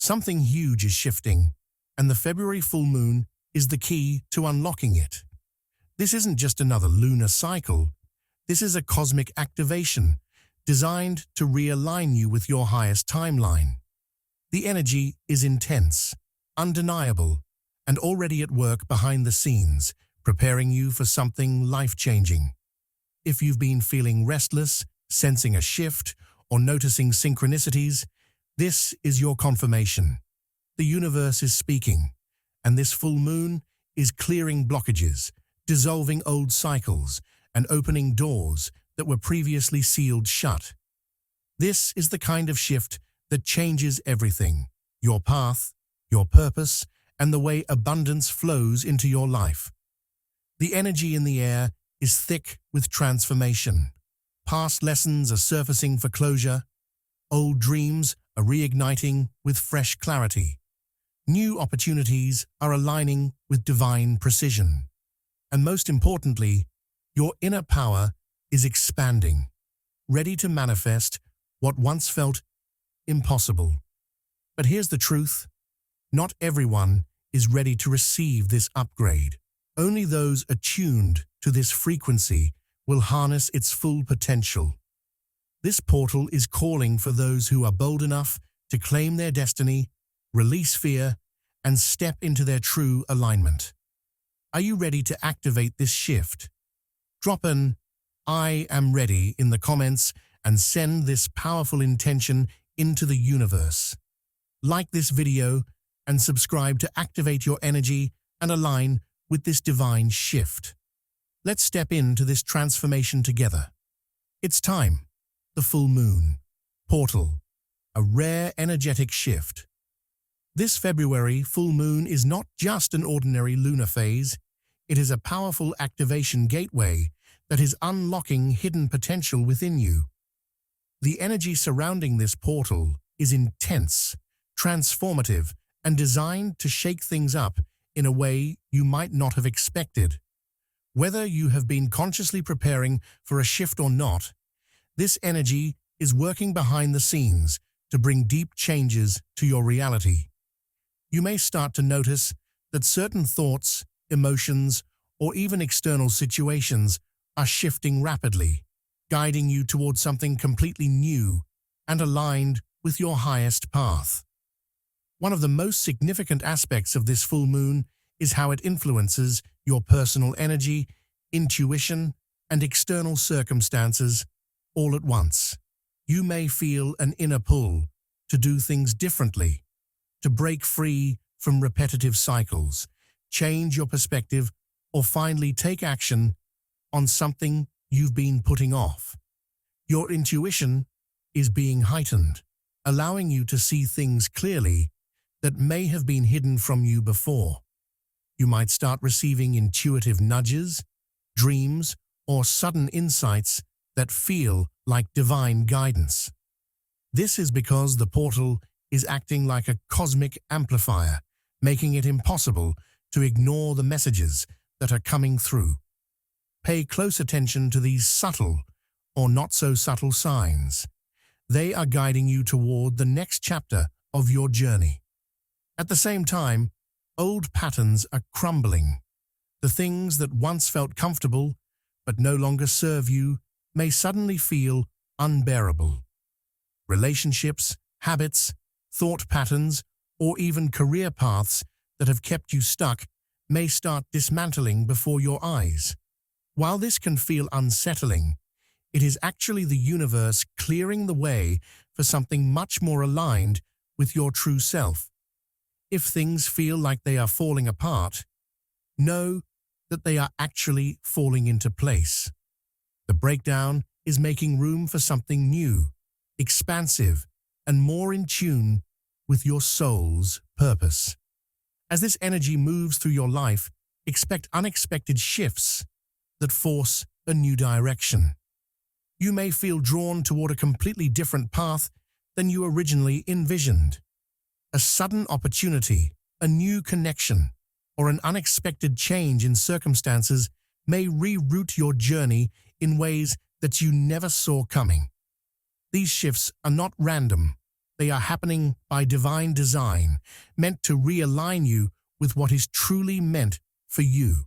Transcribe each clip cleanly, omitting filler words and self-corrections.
Something huge is shifting, and the February full moon is the key to unlocking it. This isn't just another lunar cycle. This is a cosmic activation designed to realign you with your highest timeline. The energy is intense, undeniable, and already at work behind the scenes, preparing you for something life-changing. If you've been feeling restless, sensing a shift, or noticing synchronicities, this is your confirmation. The universe is speaking, and this full moon is clearing blockages, dissolving old cycles, and opening doors that were previously sealed shut. This is the kind of shift that changes everything: your path, your purpose, and the way abundance flows into your life. The energy in the air is thick with transformation. Past lessons are surfacing for closure. Old dreams are reigniting with fresh clarity. New opportunities are aligning with divine precision. And most importantly, your inner power is expanding, ready to manifest what once felt impossible. But here's the truth: not everyone is ready to receive this upgrade. Only those attuned to this frequency will harness its full potential. This portal is calling for those who are bold enough to claim their destiny, release fear, and step into their true alignment. Are you ready to activate this shift? Drop an "I am ready" in the comments and send this powerful intention into the universe. Like this video and subscribe to activate your energy and align with this divine shift. Let's step into this transformation together. It's time. The full moon. Portal. A rare energetic shift. This February full moon is not just an ordinary lunar phase. It is a powerful activation gateway that is unlocking hidden potential within you. The energy surrounding this portal is intense, transformative, and designed to shake things up in a way you might not have expected. Whether you have been consciously preparing for a shift or not, this energy is working behind the scenes to bring deep changes to your reality. You may start to notice that certain thoughts, emotions, or even external situations are shifting rapidly, guiding you towards something completely new and aligned with your highest path. One of the most significant aspects of this full moon is how it influences your personal energy, intuition, and external circumstances all at once. You may feel an inner pull to do things differently, to break free from repetitive cycles, change your perspective, or finally take action on something you've been putting off. Your intuition is being heightened, allowing you to see things clearly that may have been hidden from you before. You might start receiving intuitive nudges, dreams, or sudden insights that feel like divine guidance. This is because the portal is acting like a cosmic amplifier, making it impossible to ignore the messages that are coming through. Pay close attention to these subtle or not so subtle signs. They are guiding you toward the next chapter of your journey. At the same time, old patterns are crumbling. The things that once felt comfortable but no longer serve you may suddenly feel unbearable. Relationships, habits, thought patterns, or even career paths that have kept you stuck may start dismantling before your eyes. While this can feel unsettling, it is actually the universe clearing the way for something much more aligned with your true self. If things feel like they are falling apart, know that they are actually falling into place. The breakdown is making room for something new, expansive, and more in tune with your soul's purpose. As this energy moves through your life, expect unexpected shifts that force a new direction. You may feel drawn toward a completely different path than you originally envisioned. A sudden opportunity, a new connection, or an unexpected change in circumstances may reroute your journey in ways that you never saw coming. These shifts are not random. They are happening by divine design, meant to realign you with what is truly meant for you.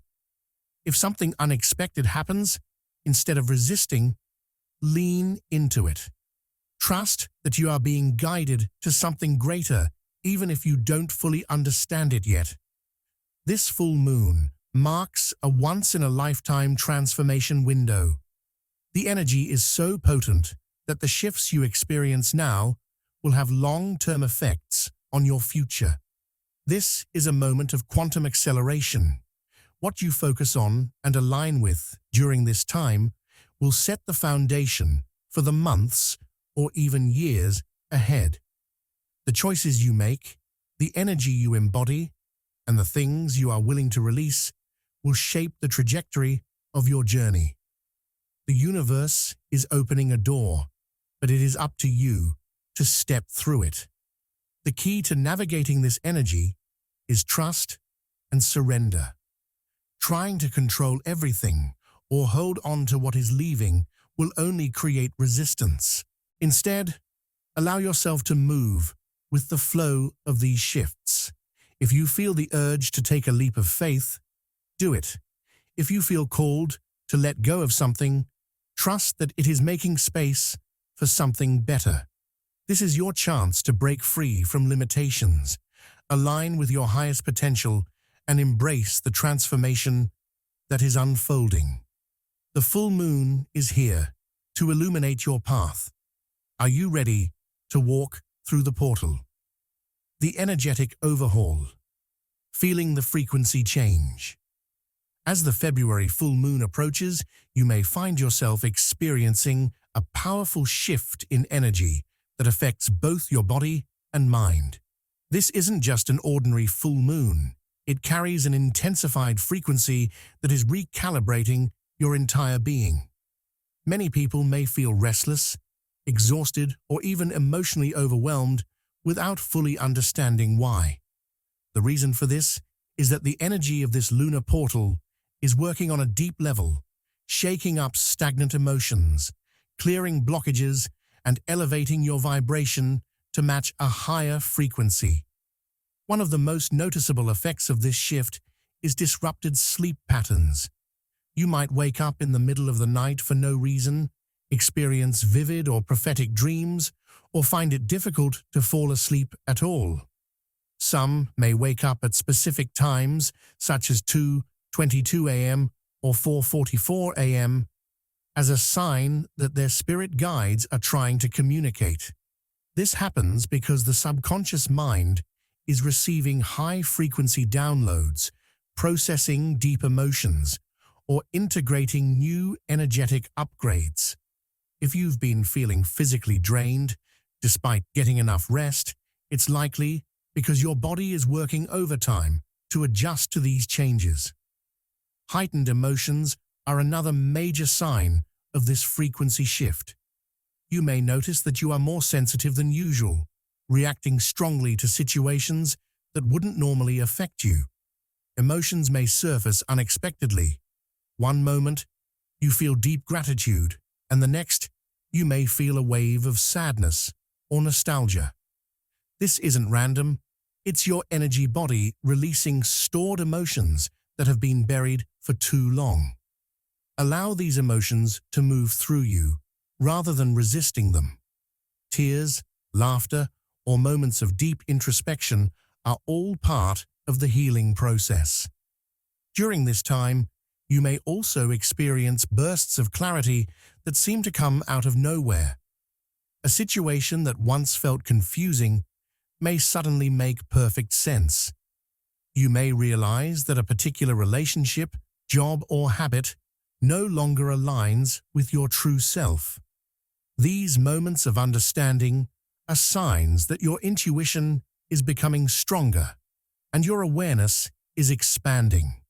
If something unexpected happens, instead of resisting, lean into it. Trust that you are being guided to something greater, even if you don't fully understand it yet. This full moon marks a once-in-a-lifetime transformation window. The energy is so potent that the shifts you experience now will have long-term effects on your future. This is a moment of quantum acceleration. What you focus on and align with during this time will set the foundation for the months or even years ahead. The choices you make, the energy you embody, and the things you are willing to release will shape the trajectory of your journey. The universe is opening a door, but it is up to you to step through it. The key to navigating this energy is trust and surrender. Trying to control everything or hold on to what is leaving will only create resistance. Instead, allow yourself to move with the flow of these shifts. If you feel the urge to take a leap of faith, do it. If you feel called to let go of something, trust that it is making space for something better. This is your chance to break free from limitations, align with your highest potential, and embrace the transformation that is unfolding. The full moon is here to illuminate your path. Are you ready to walk through the portal? The energetic overhaul. Feeling the frequency change. As the February full moon approaches, you may find yourself experiencing a powerful shift in energy that affects both your body and mind. This isn't just an ordinary full moon. It carries an intensified frequency that is recalibrating your entire being. Many people may feel restless, exhausted, or even emotionally overwhelmed without fully understanding why. The reason for this is that the energy of this lunar portal is working on a deep level, shaking up stagnant emotions, clearing blockages, and elevating your vibration to match a higher frequency. One of the most noticeable effects of this shift is disrupted sleep patterns. You might wake up in the middle of the night for no reason, experience vivid or prophetic dreams, or find it difficult to fall asleep at all. Some may wake up at specific times, such as 2:22 a.m. or 4:44 a.m., as a sign that their spirit guides are trying to communicate. This happens because the subconscious mind is receiving high-frequency downloads, processing deep emotions, or integrating new energetic upgrades. If you've been feeling physically drained, despite getting enough rest, it's likely because your body is working overtime to adjust to these changes. Heightened emotions are another major sign of this frequency shift. You may notice that you are more sensitive than usual, reacting strongly to situations that wouldn't normally affect you. Emotions may surface unexpectedly. One moment, you feel deep gratitude, and the next, you may feel a wave of sadness or nostalgia. This isn't random. It's your energy body releasing stored emotions that have been buried for too long. Allow these emotions to move through you rather than resisting them. Tears, laughter, or moments of deep introspection are all part of the healing process. During this time, you may also experience bursts of clarity that seem to come out of nowhere. A situation that once felt confusing may suddenly make perfect sense. You may realize that a particular relationship, job, or habit no longer aligns with your true self. These moments of understanding are signs that your intuition is becoming stronger and your awareness is expanding.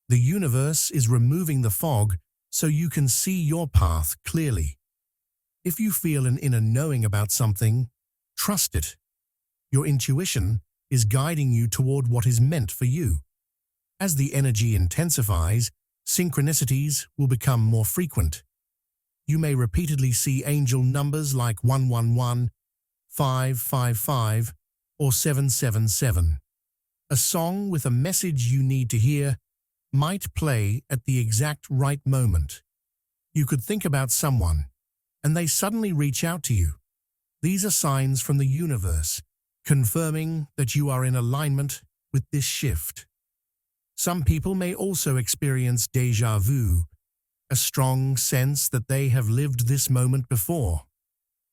The universe is removing the fog so you can see your path clearly. If you feel an inner knowing about something, trust it. Your intuition is guiding you toward what is meant for you. As the energy intensifies, synchronicities will become more frequent. You may repeatedly see angel numbers like 111, 555, or 777. A song with a message you need to hear might play at the exact right moment. You could think about someone, and they suddenly reach out to you. These are signs from the universe, confirming that you are in alignment with this shift. Some people may also experience déjà vu, a strong sense that they have lived this moment before.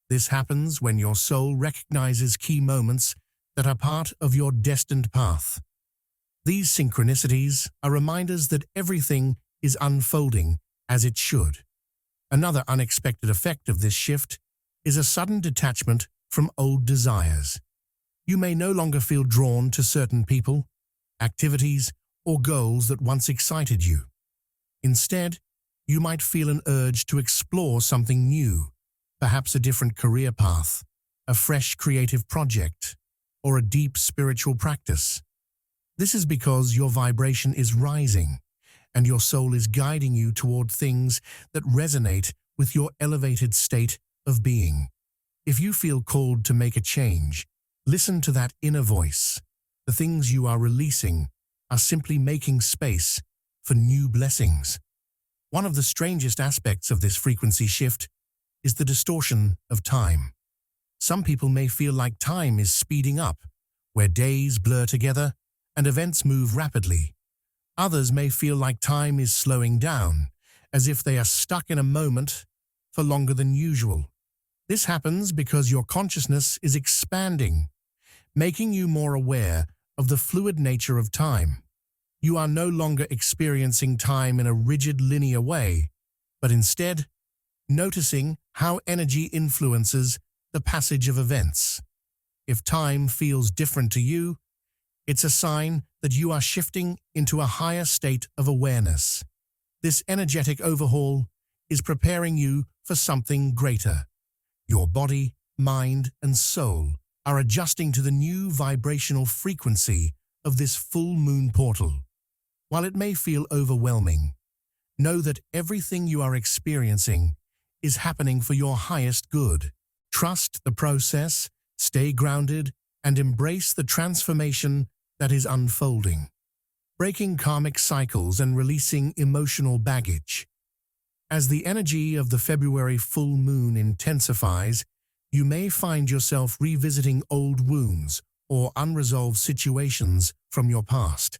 This happens when your soul recognizes key moments that are part of your destined path. These synchronicities are reminders that everything is unfolding as it should. Another unexpected effect of this shift is a sudden detachment from old desires. You may no longer feel drawn to certain people, activities, or goals that once excited you. Instead, you might feel an urge to explore something new, perhaps a different career path, a fresh creative project, or a deep spiritual practice. This is because your vibration is rising, and your soul is guiding you toward things that resonate with your elevated state of being. If you feel called to make a change, listen to that inner voice. The things you are releasing are simply making space for new blessings. One of the strangest aspects of this frequency shift is the distortion of time. Some people may feel like time is speeding up, where days blur together and events move rapidly. Others may feel like time is slowing down, as if they are stuck in a moment for longer than usual. This happens because your consciousness is expanding, making you more aware of the fluid nature of time. You are no longer experiencing time in a rigid linear way, but instead noticing how energy influences the passage of events. If time feels different to you, it's a sign that you are shifting into a higher state of awareness. This energetic overhaul is preparing you for something greater. Your body, mind, and soul are adjusting to the new vibrational frequency of this full moon portal. While it may feel overwhelming, know that everything you are experiencing is happening for your highest good. Trust the process, stay grounded, and embrace the transformation that is unfolding. Breaking karmic cycles and releasing emotional baggage. As the energy of the February full moon intensifies, you may find yourself revisiting old wounds or unresolved situations from your past.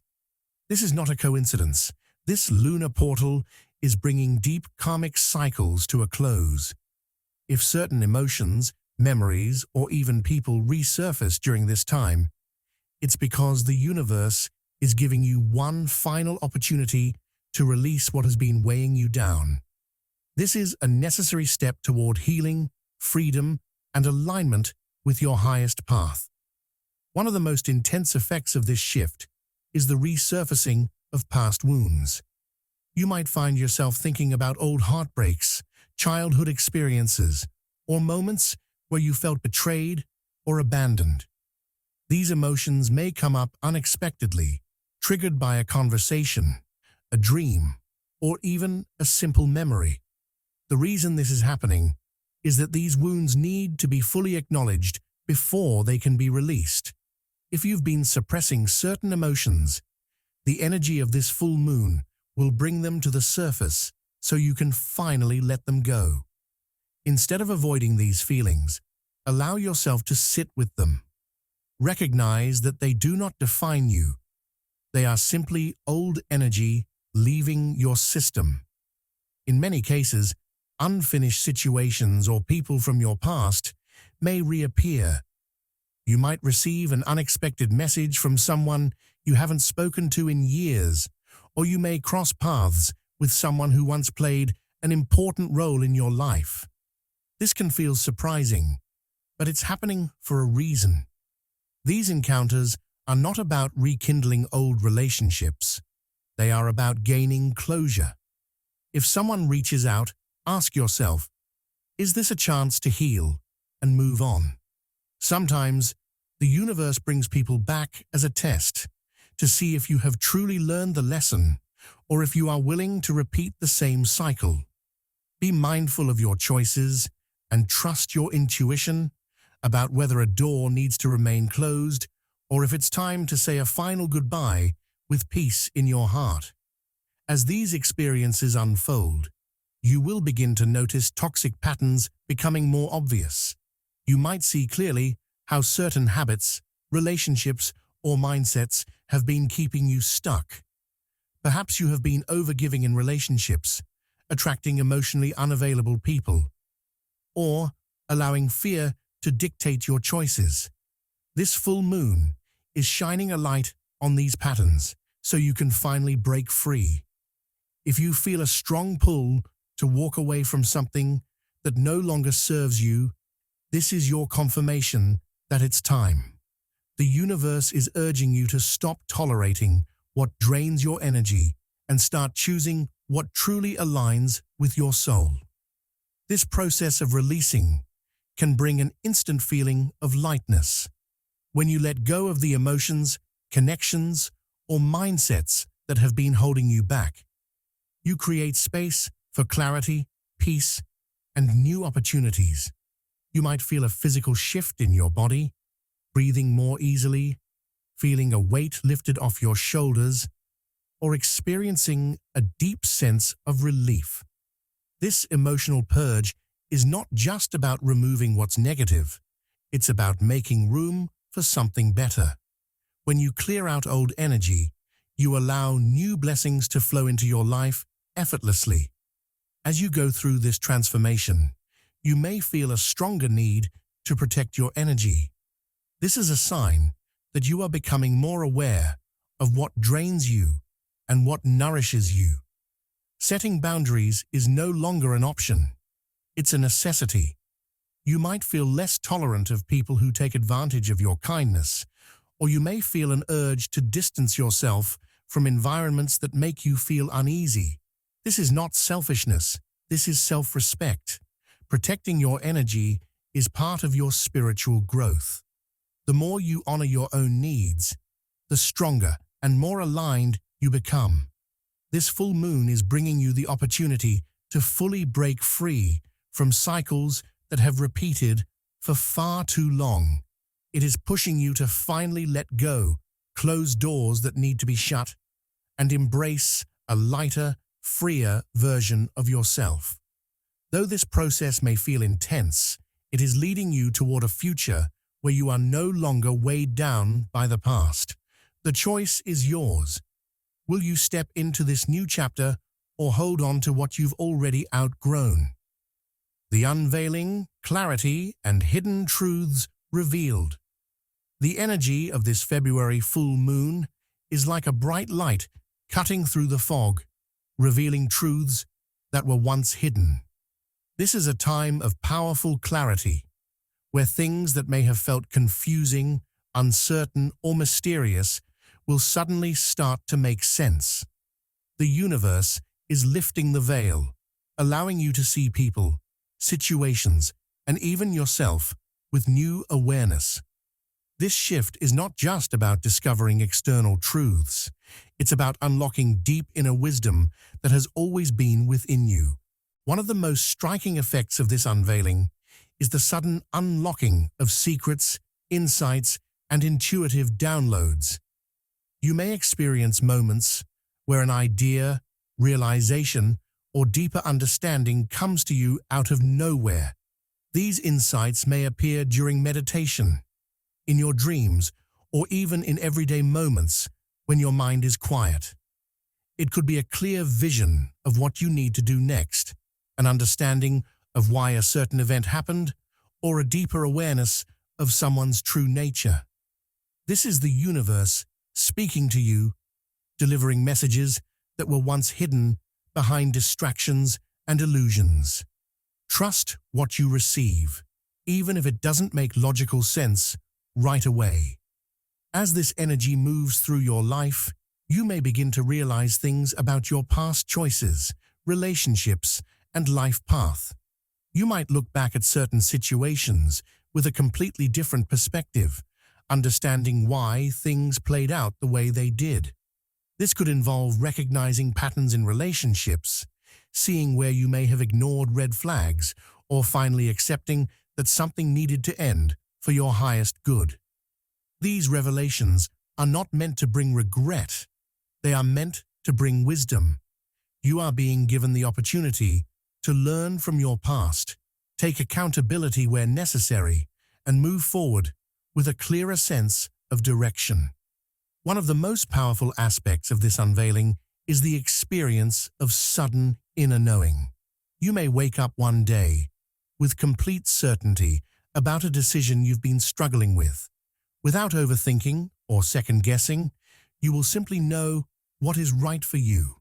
This is not a coincidence. This lunar portal is bringing deep karmic cycles to a close. If certain emotions, memories, or even people resurface during this time, it's because the universe is giving you one final opportunity to release what has been weighing you down. This is a necessary step toward healing, freedom, and alignment with your highest path. One of the most intense effects of this shift is the resurfacing of past wounds. You might find yourself thinking about old heartbreaks, childhood experiences, or moments where you felt betrayed or abandoned. These emotions may come up unexpectedly, triggered by a conversation, a dream, or even a simple memory. The reason this is happening is that these wounds need to be fully acknowledged before they can be released. If you've been suppressing certain emotions, the energy of this full moon will bring them to the surface so you can finally let them go. Instead of avoiding these feelings, allow yourself to sit with them. Recognize that they do not define you. They are simply old energy leaving your system. In many cases, unfinished situations or people from your past may reappear. You might receive an unexpected message from someone you haven't spoken to in years, or you may cross paths with someone who once played an important role in your life. This can feel surprising, but it's happening for a reason. These encounters are not about rekindling old relationships. They are about gaining closure. If someone reaches out, ask yourself, is this a chance to heal and move on? Sometimes, the universe brings people back as a test to see if you have truly learned the lesson or if you are willing to repeat the same cycle. Be mindful of your choices and trust your intuition. about whether a door needs to remain closed or if it's time to say a final goodbye with peace in your heart. As these experiences unfold, you will begin to notice toxic patterns becoming more obvious. You might see clearly how certain habits, relationships, or mindsets have been keeping you stuck. Perhaps you have been overgiving in relationships, attracting emotionally unavailable people, or allowing fear to dictate your choices. This full moon is shining a light on these patterns so you can finally break free. If you feel a strong pull to walk away from something that no longer serves you, this is your confirmation that it's time. The universe is urging you to stop tolerating what drains your energy and start choosing what truly aligns with your soul. This process of releasing can bring an instant feeling of lightness. When you let go of the emotions, connections, or mindsets that have been holding you back, you create space for clarity, peace, and new opportunities. You might feel a physical shift in your body, breathing more easily, feeling a weight lifted off your shoulders, or experiencing a deep sense of relief. This emotional purge is not just about removing what's negative, it's about making room for something better. When you clear out old energy, you allow new blessings to flow into your life effortlessly. As you go through this transformation, you may feel a stronger need to protect your energy. This is a sign that you are becoming more aware of what drains you and what nourishes you. Setting boundaries is no longer an option. It's a necessity. You might feel less tolerant of people who take advantage of your kindness, or you may feel an urge to distance yourself from environments that make you feel uneasy. This is not selfishness. This is self-respect. Protecting your energy is part of your spiritual growth. The more you honor your own needs, the stronger and more aligned you become. This full moon is bringing you the opportunity to fully break free from cycles that have repeated for far too long. It is pushing you to finally let go, close doors that need to be shut, and embrace a lighter, freer version of yourself. Though this process may feel intense, it is leading you toward a future where you are no longer weighed down by the past. The choice is yours. Will you step into this new chapter or hold on to what you've already outgrown? The unveiling, clarity, and hidden truths revealed. The energy of this February full moon is like a bright light cutting through the fog, revealing truths that were once hidden. This is a time of powerful clarity, where things that may have felt confusing, uncertain, or mysterious will suddenly start to make sense. The universe is lifting the veil, allowing you to see people, situations, and even yourself with new awareness. This shift is not just about discovering external truths. It's about unlocking deep inner wisdom that has always been within you. One of the most striking effects of this unveiling is the sudden unlocking of secrets, insights, and intuitive downloads. You may experience moments where an idea, realization, or deeper understanding comes to you out of nowhere. These insights may appear during meditation, in your dreams, or even in everyday moments when your mind is quiet. It could be a clear vision of what you need to do next, an understanding of why a certain event happened, or a deeper awareness of someone's true nature. This is the universe speaking to you, delivering messages that were once hidden behind distractions and illusions. Trust what you receive, even if it doesn't make logical sense right away. As this energy moves through your life, you may begin to realize things about your past choices, relationships, and life path. You might look back at certain situations with a completely different perspective, understanding why things played out the way they did. This could involve recognizing patterns in relationships, seeing where you may have ignored red flags, or finally accepting that something needed to end for your highest good. These revelations are not meant to bring regret. They are meant to bring wisdom. You are being given the opportunity to learn from your past, take accountability where necessary, and move forward with a clearer sense of direction. One of the most powerful aspects of this unveiling is the experience of sudden inner knowing. You may wake up one day with complete certainty about a decision you've been struggling with. Without overthinking or second-guessing, you will simply know what is right for you.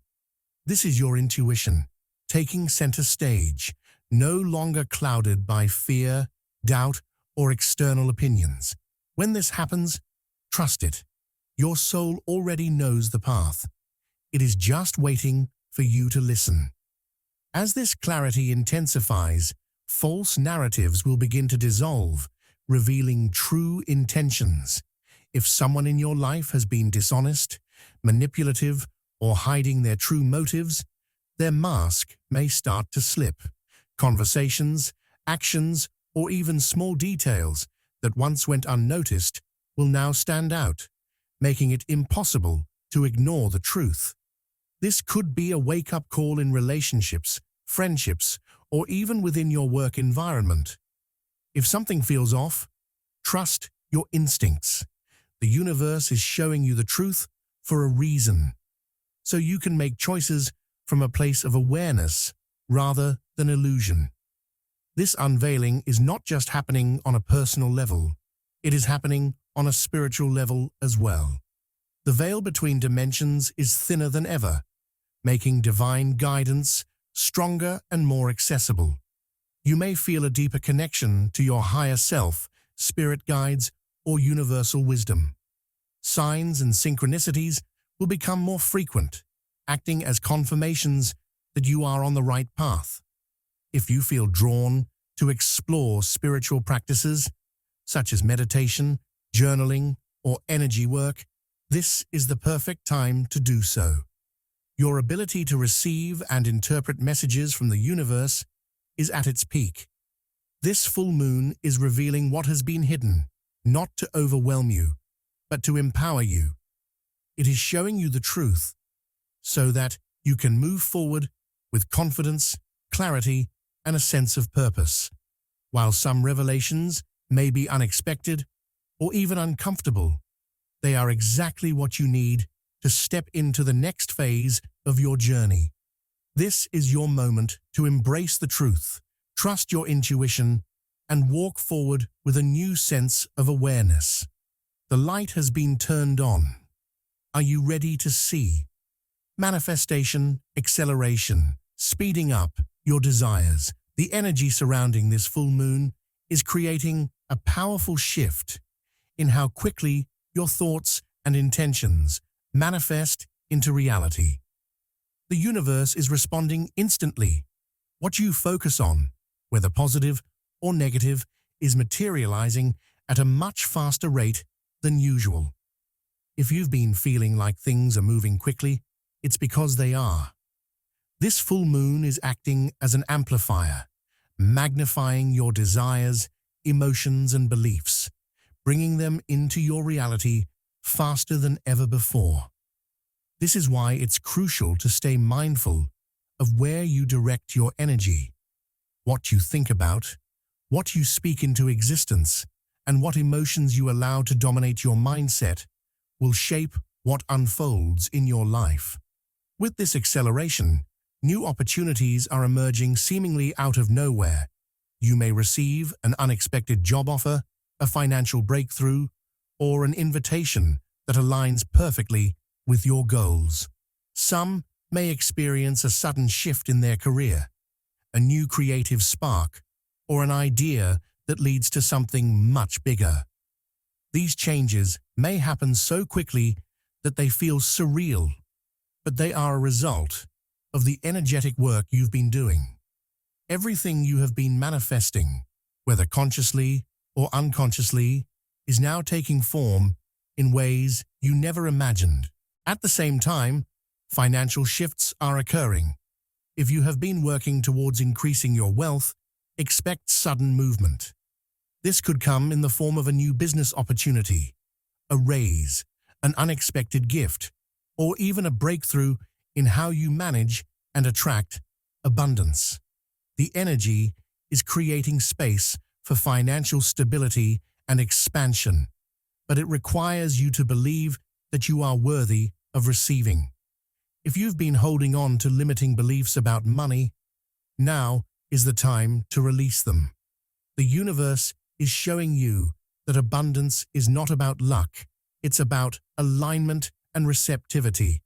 This is your intuition, taking center stage, no longer clouded by fear, doubt, or external opinions. When this happens, trust it. Your soul already knows the path. It is just waiting for you to listen. As this clarity intensifies, false narratives will begin to dissolve, revealing true intentions. If someone in your life has been dishonest, manipulative, or hiding their true motives, their mask may start to slip. Conversations, actions, or even small details that once went unnoticed will now stand out, making it impossible to ignore the truth. This could be a wake-up call in relationships, friendships, or even within your work environment. If something feels off, trust your instincts. The universe is showing you the truth for a reason, so you can make choices from a place of awareness rather than illusion. This unveiling is not just happening on a personal level, it is happening on a spiritual level as well. The veil between dimensions is thinner than ever, making divine guidance stronger and more accessible. You may feel a deeper connection to your higher self, spirit guides, or universal wisdom. Signs and synchronicities will become more frequent, acting as confirmations that you are on the right path. If you feel drawn to explore spiritual practices, such as meditation, journaling, or energy work, this is the perfect time to do so. Your ability to receive and interpret messages from the universe is at its peak. This full moon is revealing what has been hidden, not to overwhelm you, but to empower you. It is showing you the truth, so that you can move forward with confidence, clarity, and a sense of purpose. While some revelations may be unexpected or even uncomfortable, they are exactly what you need to step into the next phase of your journey. This is your moment to embrace the truth, trust your intuition, and walk forward with a new sense of awareness. The light has been turned on. Are you ready to see? Manifestation, acceleration, speeding up your desires. The energy surrounding this full moon is creating a powerful shift in how quickly your thoughts and intentions manifest into reality. The universe is responding instantly. What you focus on, whether positive or negative, is materializing at a much faster rate than usual. If you've been feeling like things are moving quickly, it's because they are. This full moon is acting as an amplifier, magnifying your desires, emotions, and beliefs, bringing them into your reality faster than ever before. This is why it's crucial to stay mindful of where you direct your energy, what you think about, what you speak into existence, and what emotions you allow to dominate your mindset will shape what unfolds in your life. With this acceleration, new opportunities are emerging seemingly out of nowhere. You may receive an unexpected job offer, a financial breakthrough, or an invitation that aligns perfectly with your goals. Some may experience a sudden shift in their career, a new creative spark, or an idea that leads to something much bigger. These changes may happen so quickly that they feel surreal, but they are a result of the energetic work you've been doing. Everything you have been manifesting, whether consciously or unconsciously, is now taking form in ways you never imagined. At the same time, financial shifts are occurring. If you have been working towards increasing your wealth, expect sudden movement. This could come in the form of a new business opportunity, a raise, an unexpected gift, or even a breakthrough in how you manage and attract abundance. The energy is creating space for financial stability and expansion, but it requires you to believe that you are worthy of receiving. If you've been holding on to limiting beliefs about money, now is the time to release them. The universe is showing you that abundance is not about luck, it's about alignment and receptivity.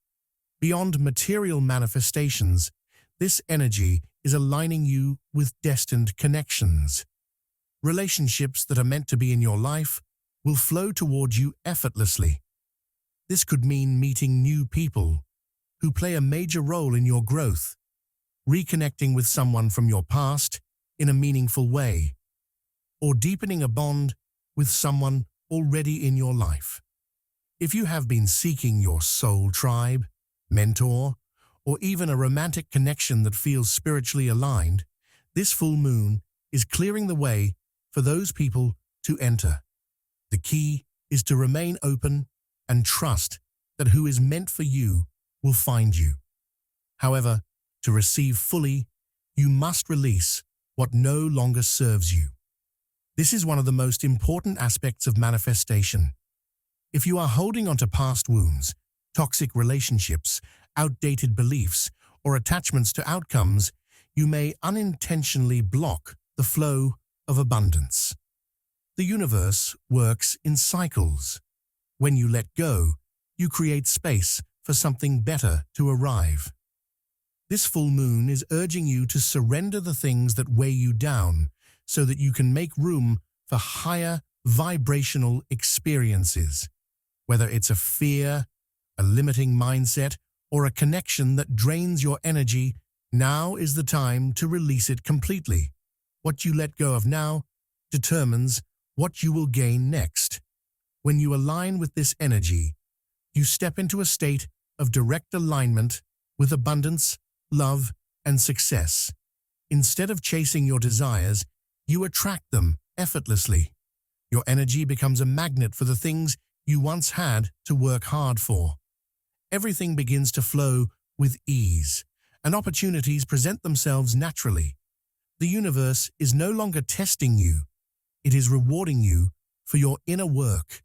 Beyond material manifestations, this energy is aligning you with destined connections. Relationships that are meant to be in your life will flow towards you effortlessly. This could mean meeting new people who play a major role in your growth, reconnecting with someone from your past in a meaningful way, or deepening a bond with someone already in your life. If you have been seeking your soul tribe, mentor, or even a romantic connection that feels spiritually aligned, this full moon is clearing the way for those people to enter. The key is to remain open and trust that who is meant for you will find you. However, to receive fully, you must release what no longer serves you. This is one of the most important aspects of manifestation. If you are holding on to past wounds, toxic relationships, outdated beliefs, or attachments to outcomes, you may unintentionally block the flow of abundance. The universe works in cycles. When you let go, you create space for something better to arrive. This full moon is urging you to surrender the things that weigh you down so that you can make room for higher vibrational experiences. Whether it's a fear, a limiting mindset, or a connection that drains your energy, now is the time to release it completely. What you let go of now determines what you will gain next. When you align with this energy, you step into a state of direct alignment with abundance, love, and success. Instead of chasing your desires, you attract them effortlessly. Your energy becomes a magnet for the things you once had to work hard for. Everything begins to flow with ease, and opportunities present themselves naturally. The universe is no longer testing you. It is rewarding you for your inner work,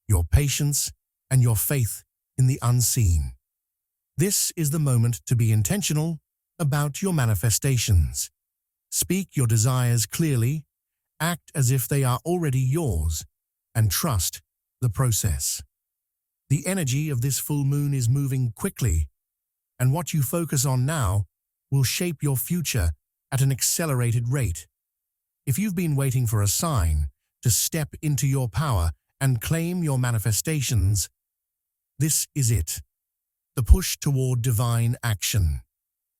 your patience, and your faith in the unseen. This is the moment to be intentional about your manifestations. Speak your desires clearly, act as if they are already yours, and trust the process. The energy of this full moon is moving quickly, and what you focus on now will shape your future at an accelerated rate. If you've been waiting for a sign to step into your power and claim your manifestations, this is it. The push toward divine action.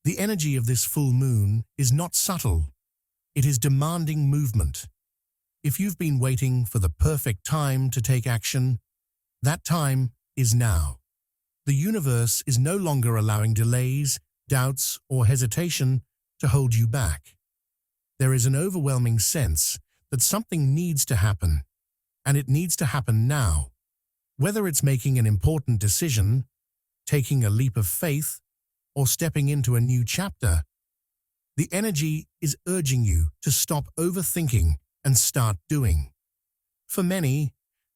The energy of this full moon is not subtle. It is demanding movement. If you've been waiting for the perfect time to take action, that time is now. The universe is no longer allowing delays, doubts, or hesitation to hold you back. There is an overwhelming sense that something needs to happen, and it needs to happen now. Whether it's making an important decision, taking a leap of faith, or stepping into a new chapter, the energy is urging you to stop overthinking and start doing. For many,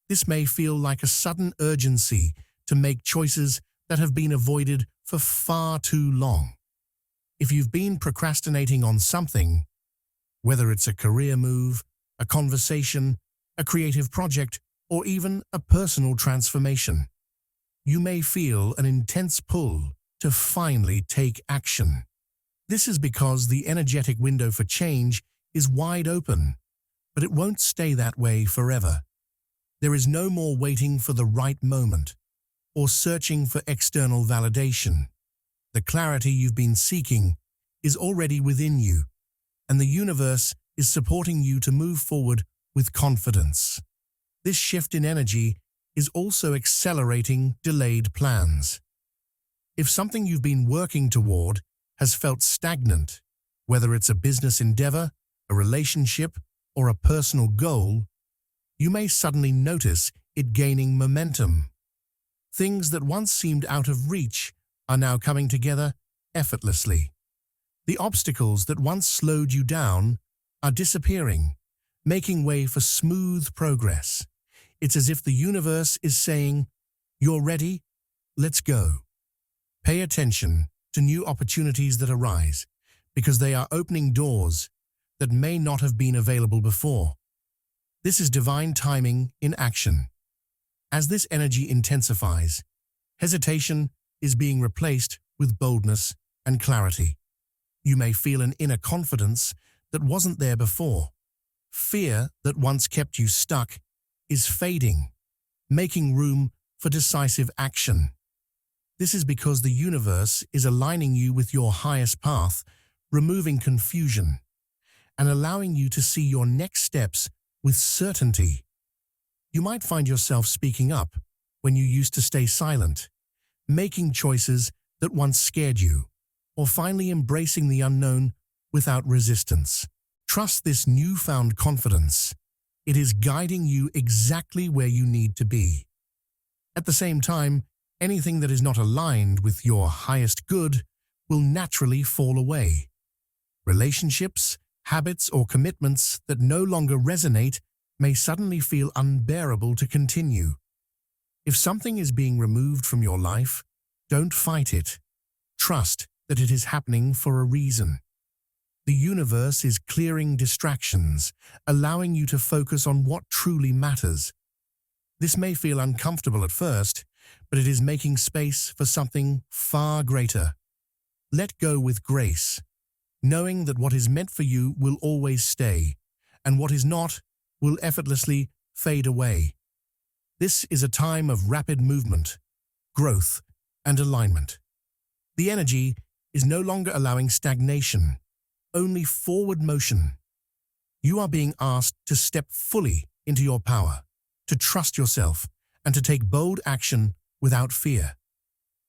this may feel like a sudden urgency to make choices that have been avoided for far too long. If you've been procrastinating on something, whether it's a career move, a conversation, a creative project, or even a personal transformation, you may feel an intense pull to finally take action. This is because the energetic window for change is wide open, but it won't stay that way forever. There is no more waiting for the right moment or searching for external validation. The clarity you've been seeking is already within you, and the universe is supporting you to move forward with confidence. This shift in energy is also accelerating delayed plans. If something you've been working toward has felt stagnant, whether it's a business endeavor, a relationship, or a personal goal, you may suddenly notice it gaining momentum. Things that once seemed out of reach are now coming together effortlessly. The obstacles that once slowed you down are disappearing, making way for smooth progress. It's as if the universe is saying, "You're ready? Let's go." Pay attention to new opportunities that arise, because they are opening doors that may not have been available before. This is divine timing in action. As this energy intensifies, hesitation is being replaced with boldness and clarity. You may feel an inner confidence that wasn't there before. Fear that once kept you stuck is fading, making room for decisive action. This is because the universe is aligning you with your highest path, removing confusion, and allowing you to see your next steps with certainty. You might find yourself speaking up when you used to stay silent, making choices that once scared you, or finally embracing the unknown without resistance. Trust this newfound confidence. It is guiding you exactly where you need to be. At the same time, anything that is not aligned with your highest good will naturally fall away. Relationships, habits, or commitments that no longer resonate may suddenly feel unbearable to continue. If something is being removed from your life, don't fight it. Trust that it is happening for a reason. The universe is clearing distractions, allowing you to focus on what truly matters. This may feel uncomfortable at first, but it is making space for something far greater. Let go with grace, knowing that what is meant for you will always stay, and what is not will effortlessly fade away. This is a time of rapid movement, growth, and alignment. The energy is no longer allowing stagnation, only forward motion. You are being asked to step fully into your power, to trust yourself, and to take bold action without fear.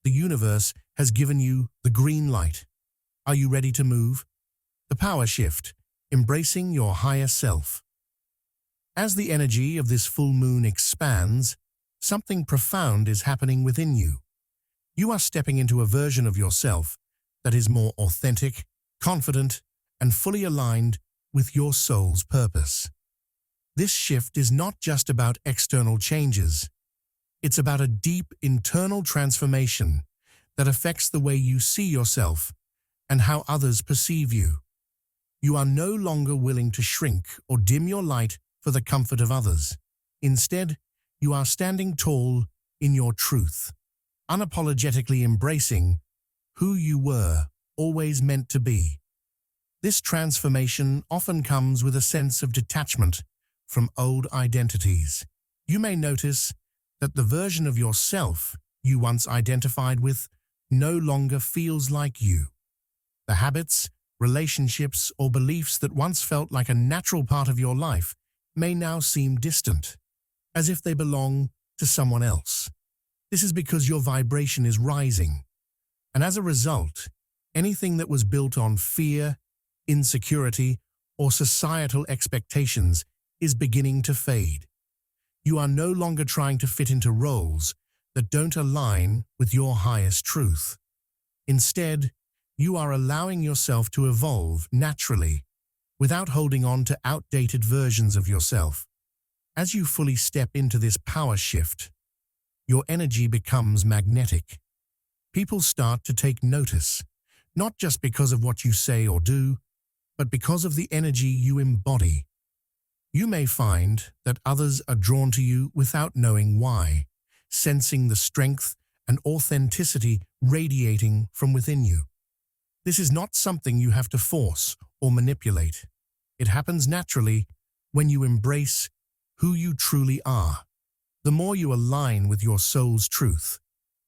The universe has given you the green light. Are you ready to move? The power shift, embracing your higher self. As the energy of this full moon expands, something profound is happening within you. You are stepping into a version of yourself that is more authentic, confident, and fully aligned with your soul's purpose. This shift is not just about external changes. It's about a deep internal transformation that affects the way you see yourself and how others perceive you. You are no longer willing to shrink or dim your light for the comfort of others. Instead, you are standing tall in your truth, unapologetically embracing who you were always meant to be. This transformation often comes with a sense of detachment from old identities. You may notice that the version of yourself you once identified with no longer feels like you. The habits, relationships, or beliefs that once felt like a natural part of your life may now seem distant, as if they belong to someone else. This is because your vibration is rising, and as a result, anything that was built on fear, insecurity, or societal expectations is beginning to fade. You are no longer trying to fit into roles that don't align with your highest truth. Instead, you are allowing yourself to evolve naturally, without holding on to outdated versions of yourself. As you fully step into this power shift, your energy becomes magnetic. People start to take notice, not just because of what you say or do, but because of the energy you embody. You may find that others are drawn to you without knowing why, sensing the strength and authenticity radiating from within you. This is not something you have to force or manipulate. It happens naturally when you embrace who you truly are. The more you align with your soul's truth,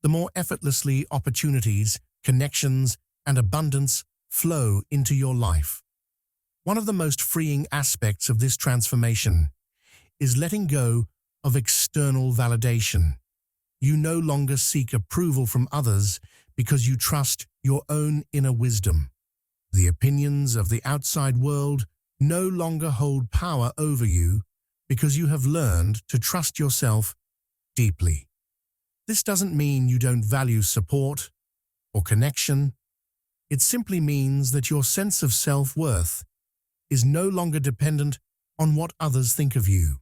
the more effortlessly opportunities, connections, and abundance flow into your life. One of the most freeing aspects of this transformation is letting go of external validation. You no longer seek approval from others because you trust your own inner wisdom. The opinions of the outside world no longer hold power over you because you have learned to trust yourself deeply. This doesn't mean you don't value support or connection. It simply means that your sense of self-worth is no longer dependent on what others think of you.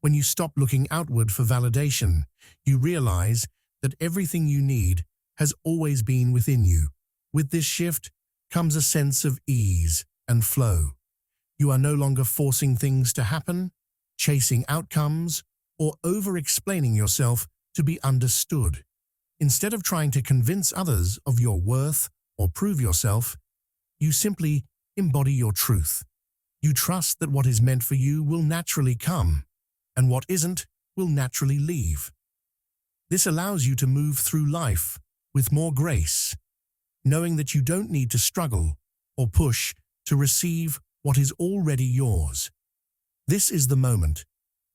When you stop looking outward for validation, you realize that everything you need has always been within you. With this shift comes a sense of ease and flow. You are no longer forcing things to happen, chasing outcomes, or over-explaining yourself to be understood. Instead of trying to convince others of your worth or prove yourself, you simply embody your truth. You trust that what is meant for you will naturally come, and what isn't will naturally leave. This allows you to move through life with more grace, knowing that you don't need to struggle or push to receive what is already yours. This is the moment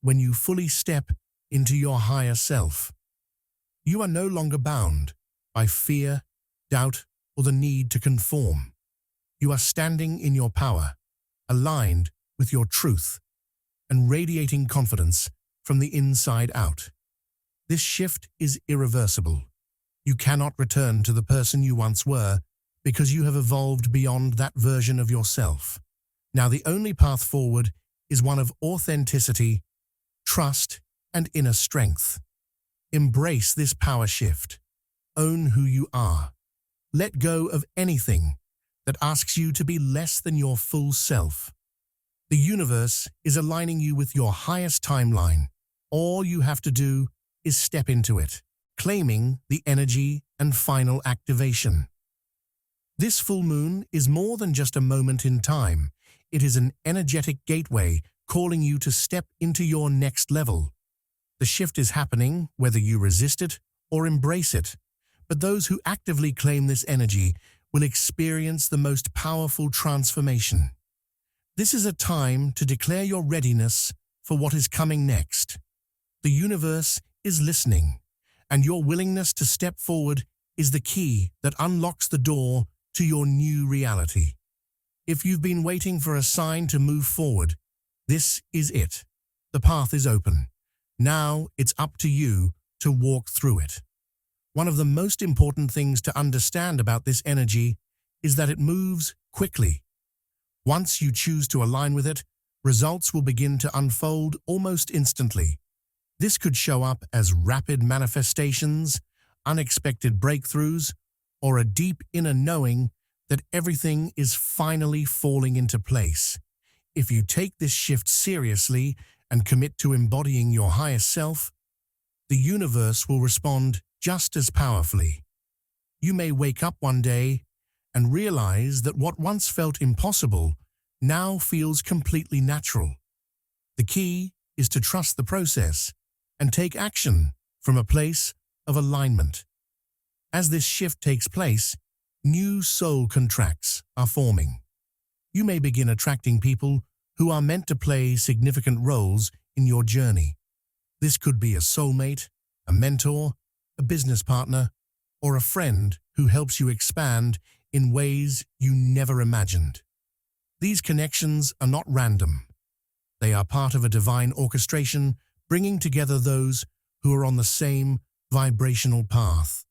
when you fully step into your higher self. You are no longer bound by fear, doubt, or the need to conform. You are standing in your power, aligned with your truth, and radiating confidence from the inside out. This shift is irreversible. You cannot return to the person you once were because you have evolved beyond that version of yourself. Now the only path forward is one of authenticity, trust, and inner strength. Embrace this power shift. Own who you are. Let go of anything that asks you to be less than your full self. The universe is aligning you with your highest timeline. All you have to do is step into it, claiming the energy and final activation. This full moon is more than just a moment in time. It is an energetic gateway calling you to step into your next level. The shift is happening whether you resist it or embrace it, but those who actively claim this energy will experience the most powerful transformation. This is a time to declare your readiness for what is coming next. The universe is listening, and your willingness to step forward is the key that unlocks the door to your new reality. If you've been waiting for a sign to move forward, this is it. The path is open. Now it's up to you to walk through it. One of the most important things to understand about this energy is that it moves quickly. Once you choose to align with it, results will begin to unfold almost instantly. This could show up as rapid manifestations, unexpected breakthroughs, or a deep inner knowing that everything is finally falling into place. If you take this shift seriously and commit to embodying your highest self, the universe will respond just as powerfully. You may wake up one day and realize that what once felt impossible now feels completely natural. The key is to trust the process and take action from a place of alignment. As this shift takes place, new soul contracts are forming. You may begin attracting people who are meant to play significant roles in your journey. This could be a soulmate, a mentor, a business partner, or a friend who helps you expand in ways you never imagined. These connections are not random. They are part of a divine orchestration bringing together those who are on the same vibrational path.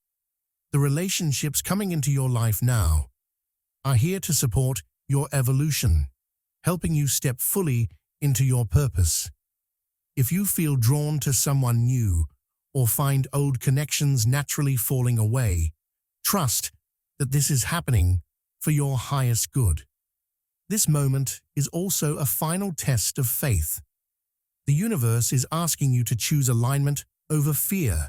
The relationships coming into your life now are here to support your evolution, helping you step fully into your purpose. If you feel drawn to someone new or find old connections naturally falling away, trust that this is happening for your highest good. This moment is also a final test of faith. The universe is asking you to choose alignment over fear,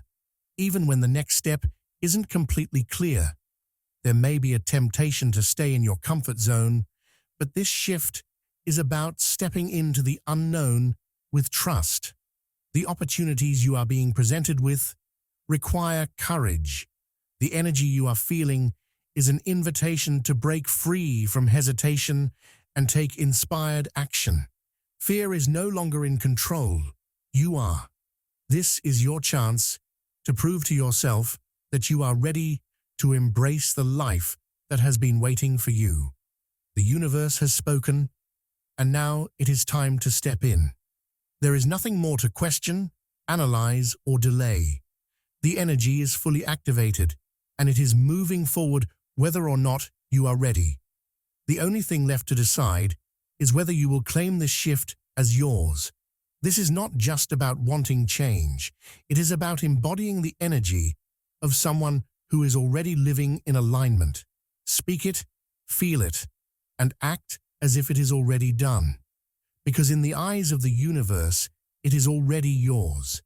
even when the next step isn't completely clear. There may be a temptation to stay in your comfort zone, but this shift is about stepping into the unknown with trust. The opportunities you are being presented with require courage. The energy you are feeling is an invitation to break free from hesitation and take inspired action. Fear is no longer in control. You are. This is your chance to prove to yourself that you are ready to embrace the life that has been waiting for you. The universe has spoken, and now it is time to step in. There is nothing more to question, analyze, or delay. The energy is fully activated, and it is moving forward whether or not you are ready. The only thing left to decide is whether you will claim this shift as yours. This is not just about wanting change. It is about embodying the energy of someone who is already living in alignment. Speak it, feel it, and act as if it is already done. Because in the eyes of the universe, it is already yours.